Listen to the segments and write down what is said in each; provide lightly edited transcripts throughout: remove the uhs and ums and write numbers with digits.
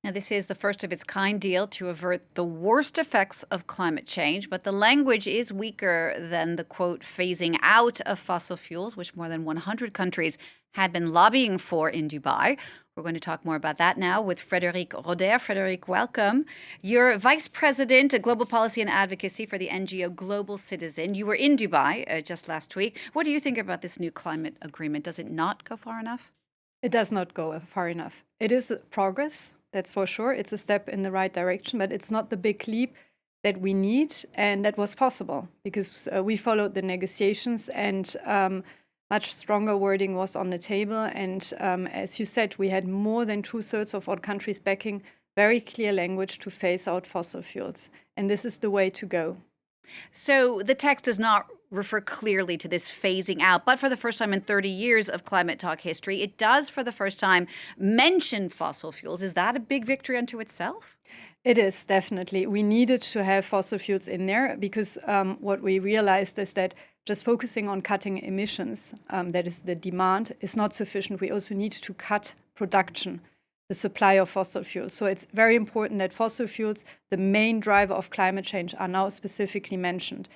Now, this is the first of its kind deal to avert the worst effects of climate change, but the language is weaker than the quote phasing out of fossil fuels, which more than 100 countries had been lobbying for in Dubai. We're going to talk more about that now with Friederike Roder. Friederike, welcome. You're Vice President of Global Policy and Advocacy for the NGO Global Citizen. You were in Dubai just last week. What do you think about this new climate agreement? Does it not go far enough? It does not go far enough. It is progress, that's for sure. It's a step in the right direction, but it's not the big leap that we need, and that was possible because we followed the negotiations and much stronger wording was on the table. And as you said, we had more than 2/3 of all countries backing very clear language to phase out fossil fuels. And this is the way to go. So the text does not refer clearly to this phasing out, but for the first time in 30 years of climate talk history, it does for the first time mention fossil fuels. Is that a big victory unto itself? It is, definitely. We needed to have fossil fuels in there because what we realized is that just focusing on cutting emissions, that is the demand, is not sufficient. We also need to cut production, the supply of fossil fuels. So it's very important that fossil fuels, the main driver of climate change, are now specifically mentioned.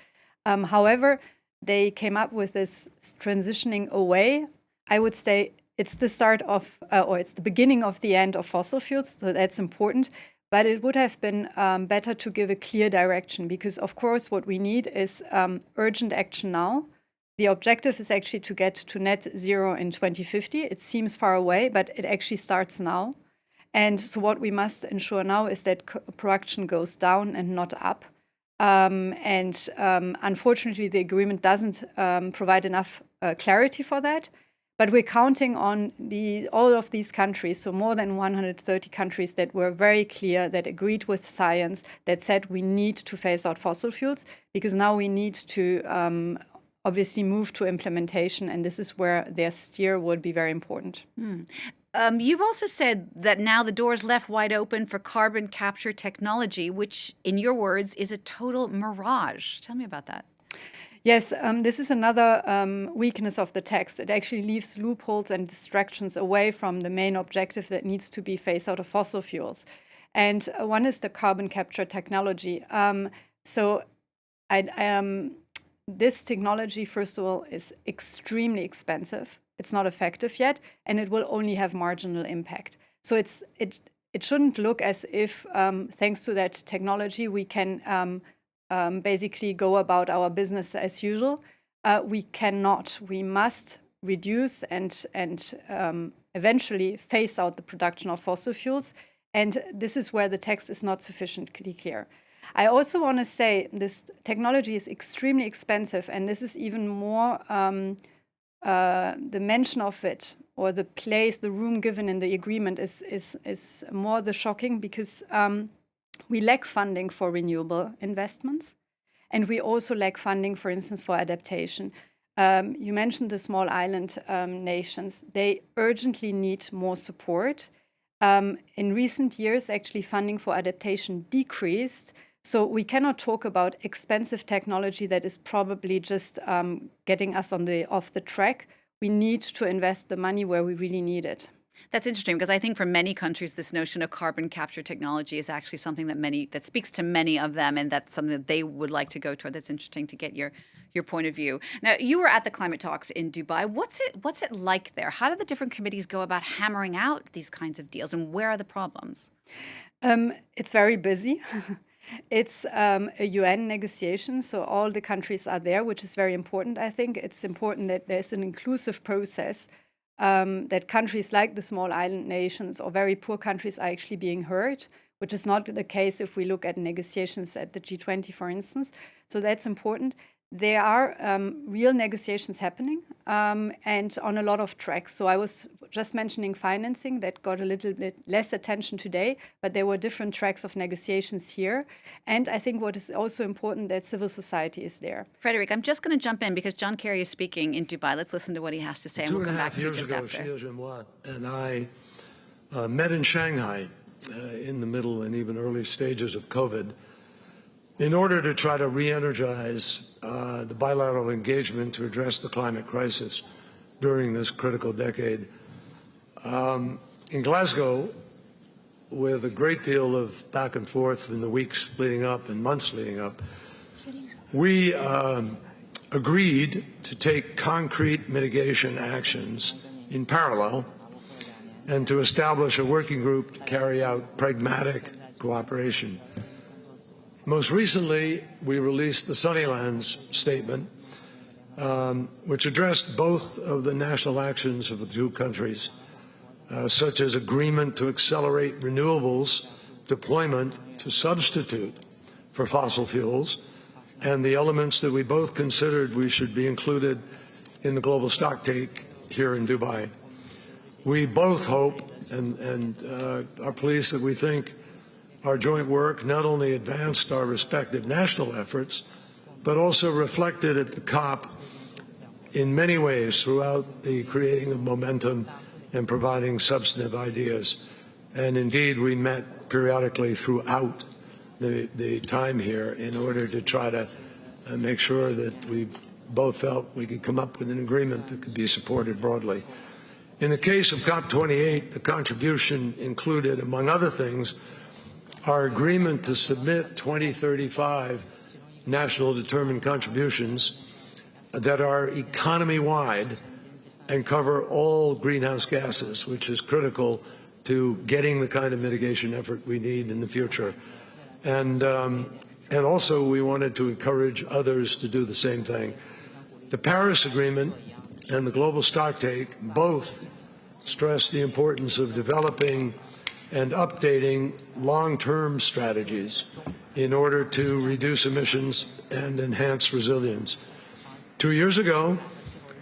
However, they came up with this transitioning away. I would say it's the start of, or it's the beginning of the end of fossil fuels, so that's important. But it would have been better to give a clear direction because, of course, what we need is urgent action now. The objective is actually to get to net zero in 2050. It seems far away, but it actually starts now. And so what we must ensure now is that production goes down and not up. Unfortunately, the agreement doesn't provide enough clarity for that. But we're counting on all of these countries, so more than 130 countries that were very clear, that agreed with science, that said we need to phase out fossil fuels, because now we need to obviously move to implementation, and this is where their steer would be very important. You've also said that now the door is left wide open for carbon capture technology, which, in your words, is a total mirage. Tell me about that. Yes, this is another weakness of the text. It actually leaves loopholes and distractions away from the main objective that needs to be phased out of fossil fuels. And one is the carbon capture technology. This technology, first of all, is extremely expensive. It's not effective yet, and it will only have marginal impact. So it shouldn't look as if, thanks to that technology, we can basically go about our business as usual. We cannot. We must reduce and eventually phase out the production of fossil fuels. And this is where the text is not sufficiently clear. I also want to say this technology is extremely expensive, and this is even more the mention of it or the place, the room given in the agreement is more the shocking because we lack funding for renewable investments, and we also lack funding, for instance, for adaptation. You mentioned the small island nations. They urgently need more support. In recent years, actually, funding for adaptation decreased. So we cannot talk about expensive technology that is probably just getting us off the track. We need to invest the money where we really need it. That's interesting because I think for many countries, this notion of carbon capture technology is actually something that speaks to many of them, and that's something that they would like to go toward. That's interesting to get your point of view. Now, you were at the climate talks in Dubai. What's it like there? How do the different committees go about hammering out these kinds of deals, and where are the problems? It's very busy. It's a UN negotiation, so all the countries are there, which is very important, I think. It's important that there's an inclusive process, that countries like the small island nations or very poor countries are actually being heard, which is not the case if we look at negotiations at the G20, for instance. So that's important. There are real negotiations happening and on a lot of tracks. So I was just mentioning financing that got a little bit less attention today, but there were different tracks of negotiations here. And I think what is also important that civil society is there. Friederike, I'm just going to jump in because John Kerry is speaking in Dubai. Let's listen to what he has to say, and we'll come back to you just after. 2.5 years ago, and I met in Shanghai in the middle and even early stages of COVID in order to try to re-energize the bilateral engagement to address the climate crisis during this critical decade. In Glasgow, with a great deal of back and forth in the weeks leading up and months leading up, we agreed to take concrete mitigation actions in parallel and to establish a working group to carry out pragmatic cooperation. Most recently, we released the Sunnylands Statement, which addressed both of the national actions of the two countries, such as agreement to accelerate renewables deployment to substitute for fossil fuels, and the elements that we both considered we should be included in the global stocktake here in Dubai. We both hope and are pleased that we think our joint work not only advanced our respective national efforts, but also reflected at the COP in many ways throughout the creating of momentum and providing substantive ideas. And indeed, we met periodically throughout the time here in order to try to make sure that we both felt we could come up with an agreement that could be supported broadly. In the case of COP28, the contribution included, among other things, our agreement to submit 2035 national determined contributions that are economy-wide and cover all greenhouse gases, which is critical to getting the kind of mitigation effort we need in the future. And also we wanted to encourage others to do the same thing. The Paris Agreement and the Global Stocktake both stress the importance of developing and updating long-term strategies in order to reduce emissions and enhance resilience. 2 years ago,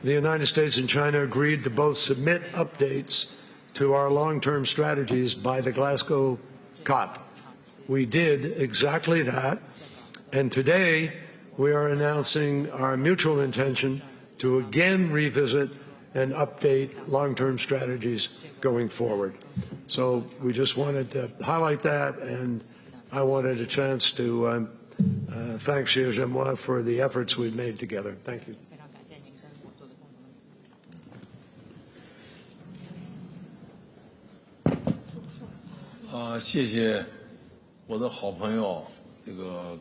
the United States and China agreed to both submit updates to our long-term strategies by the Glasgow COP. We did exactly that, and today we are announcing our mutual intention to again revisit and update long-term strategies going forward. So we just wanted to highlight that, and I wanted a chance to thank Xie Zhenhua for the efforts we've made together. Thank you. 谢谢我的好朋友这个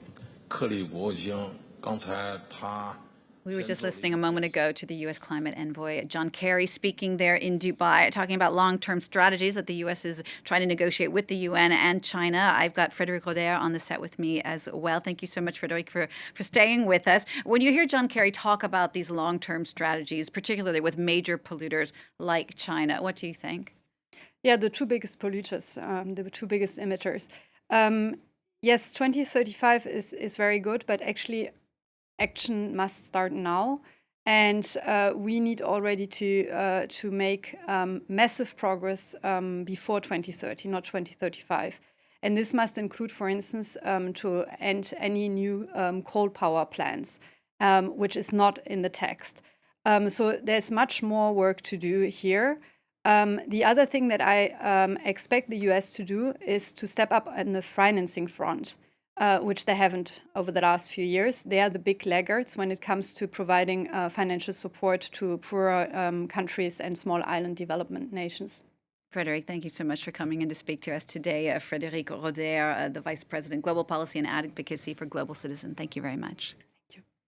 克里国务卿，刚才他。 We were just listening a moment ago to the U.S. climate envoy, John Kerry, speaking there in Dubai, talking about long-term strategies that the U.S. is trying to negotiate with the UN and China. I've got Friederike Roder on the set with me as well. Thank you so much, Friederike, for staying with us. When you hear John Kerry talk about these long-term strategies, particularly with major polluters like China, what do you think? Yeah, the two biggest polluters, the two biggest emitters. Yes, 2035 is very good, but actually action must start now, and we need already to make massive progress before 2030, not 2035. And this must include, for instance, to end any new coal power plants, which is not in the text. So there's much more work to do here. The other thing that I expect the US to do is to step up on the financing front. Which they haven't over the last few years. They are the big laggards when it comes to providing financial support to poorer countries and small island development nations. Friederike, thank you so much for coming in to speak to us today. Friederike Roder, the Vice President, Global Policy and Advocacy for Global Citizen. Thank you very much.